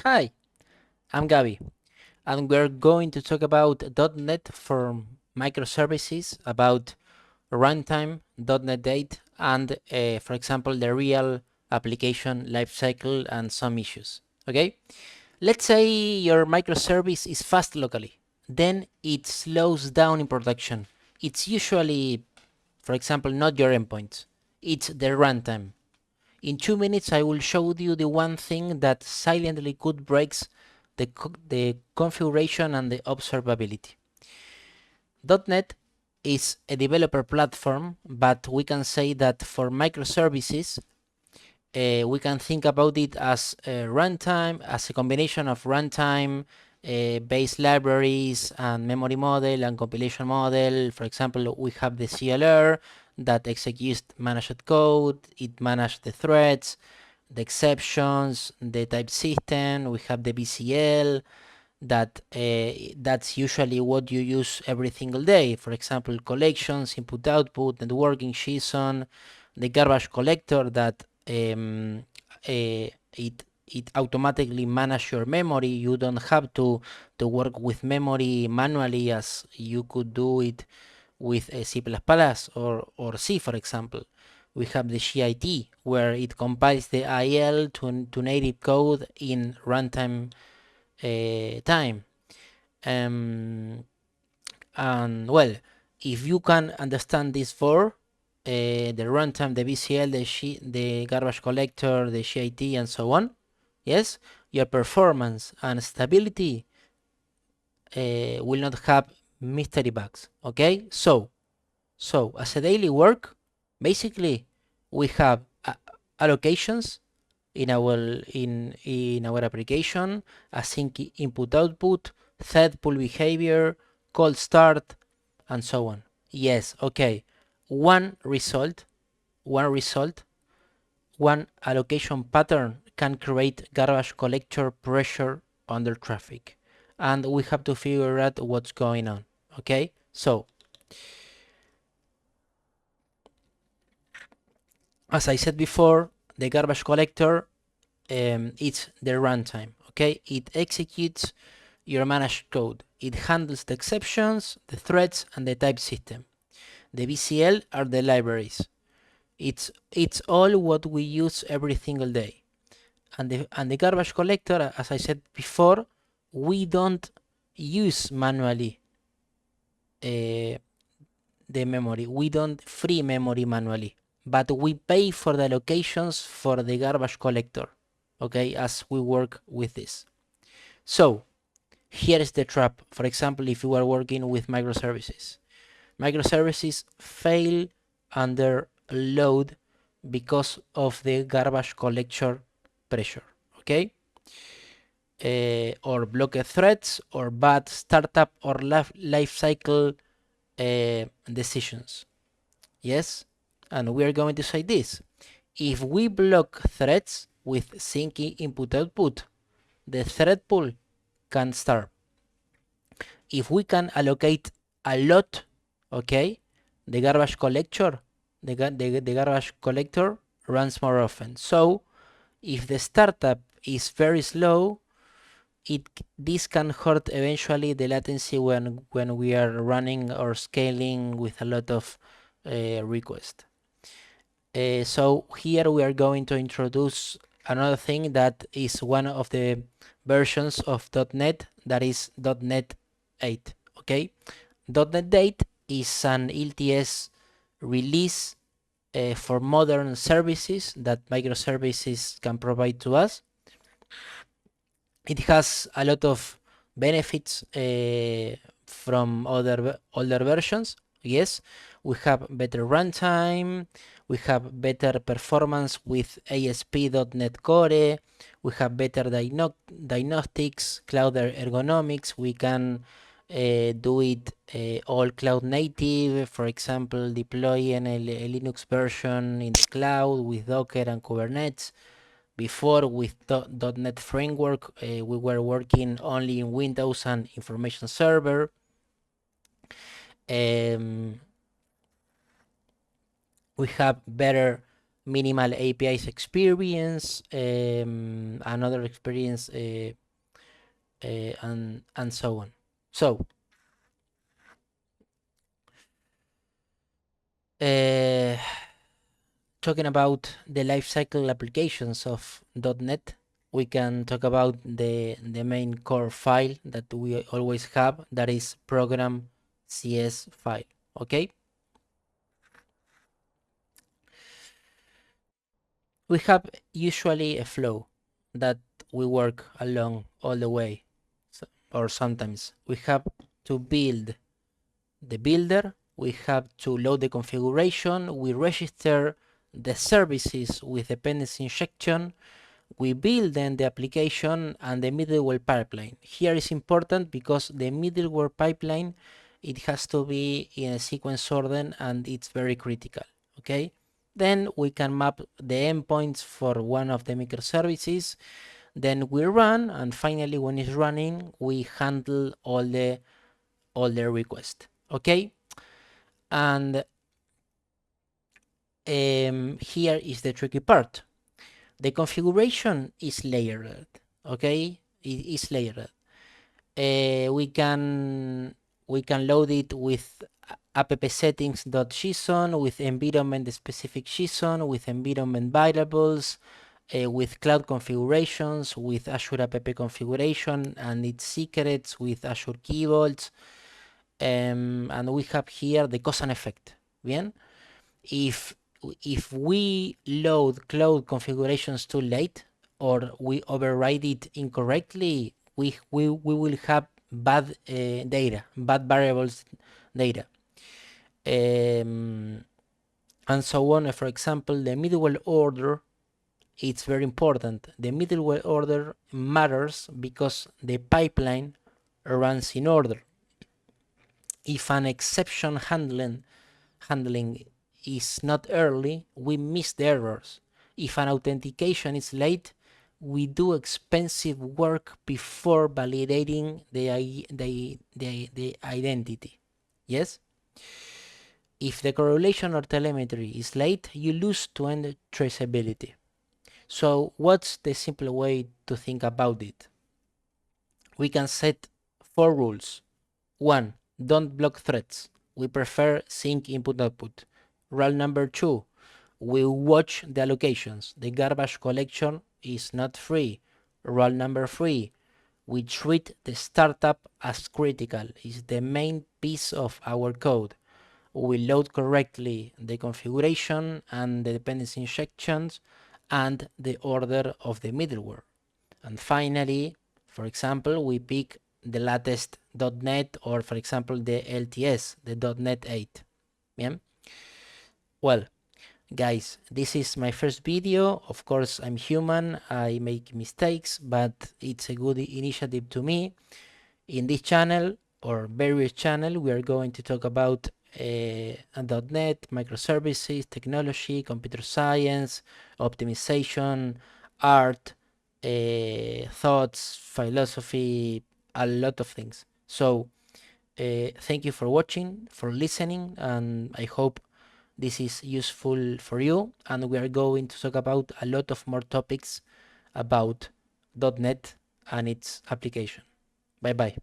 Hi, I'm Gabby, and we're going to talk about .NET for microservices, about runtime, .NET 8, and, for example, the real application lifecycle and some issues. Okay? Let's say your microservice is fast locally, then it slows down in production. It's usually, for example, not your endpoints, it's the runtime. In 2 minutes, I will show you the one thing that silently could breaks the configuration and the observability. .NET is a developer platform, but we can say that for microservices, we can think about it as a runtime, as a combination of runtime, base libraries, and memory model and compilation model. For example, we have the CLR that executes managed code, it manages the threads, the exceptions, the type system. We have the BCL that's usually what you use every single day. For example, collections, input output, networking, JSON, the garbage collector that it automatically manages your memory. You don't have to work with memory manually as you could do it with a C++ or C, for example. We have the GIT, where it compiles the IL to native code in runtime time. And well, if you can understand these four, the runtime, the BCL, the garbage collector, the GIT, and so on, yes, your performance and stability will not have mystery bugs. Okay, so as a daily work, basically we have allocations in our application, async input output, set pull behavior, cold start, and so on. Yes, okay. One result, one result, one allocation pattern can create garbage collector pressure under traffic. And we have to figure out what's going on. Okay, so as I said before, the garbage collector it's the runtime. Okay, it executes your managed code. It handles the exceptions, the threads, and the type system. The BCL are the libraries. It's all what we use every single day. And the garbage collector, as I said before, we don't use manually the memory. We don't free memory manually, but we pay for the allocations for the garbage collector. Okay, as we work with this. So here is the trap. For example, if you are working with microservices, microservices fail under load because of the garbage collector pressure. Okay, or blocked threads, or bad startup or lifecycle decisions. Yes, and we are going to say this: if we block threads with syncing input output, the thread pool can start. If we can allocate a lot, okay, the garbage collector, the garbage collector runs more often. So if the startup is very slow, this can hurt eventually the latency when we are running or scaling with a lot of requests. So here we are going to introduce another thing that is one of the versions of .NET, that is .NET 8. Okay, .NET 8 is an LTS release for modern services that microservices can provide to us. It has a lot of benefits from other older versions. Yes, we have better runtime, we have better performance with ASP.NET Core, we have better diagnostics, cloud ergonomics, we can do it all cloud native, for example, deploying a Linux version in the cloud with Docker and Kubernetes. Before, with .NET Framework, we were working only in Windows and information server. We have better minimal APIs experience, another experience, and so on. So, talking about the lifecycle applications of .NET, we can talk about the main core file that we always have, that is Program.cs file. Okay, we have usually a flow that we work along all the way, or sometimes we have to build the builder, we have to load the configuration, we register the services with dependency injection, we build then the application and the middleware pipeline. Here is important because the middleware pipeline, it has to be in a sequence order and it's very critical. Okay, then we can map the endpoints for one of the microservices, then we run, and finally when it's running we handle all the requests. Okay, and here is the tricky part. The configuration is layered. Okay, it is layered. We can load it with app-settings.json, with environment-specific JSON, with environment variables, with cloud configurations, with Azure App configuration and its secrets, with Azure Key Vaults, and we have here the cause and effect. Bien, if we load cloud configurations too late or we override it incorrectly, we will have bad data, bad variables data, and so on. For example, the middleware order, it's very important. The middleware order matters because the pipeline runs in order. If an exception handling is not early, we miss the errors. If an authentication is late, we do expensive work before validating the identity. Yes? If the correlation or telemetry is late, you lose to end traceability. So what's the simple way to think about it? We can set 4 rules. 1. Don't block threads. We prefer sync input-output. Rule number 2. We watch the allocations. The garbage collection is not free. Rule number 3. We treat the startup as critical. It's the main piece of our code. We load correctly the configuration and the dependency injections and the order of the middleware. And finally, for example, we pick the latest .NET, or for example the LTS, the .NET 8. Bien? Well, guys, this is my first video. Of course, I'm human, I make mistakes, but it's a good initiative to me. In this channel, or various channel, we are going to talk about .NET, microservices, technology, computer science, optimization, art, thoughts, philosophy, a lot of things. So thank you for watching, for listening, and I hope this is useful for you. And we are going to talk about a lot of more topics about .NET and its application. Bye bye.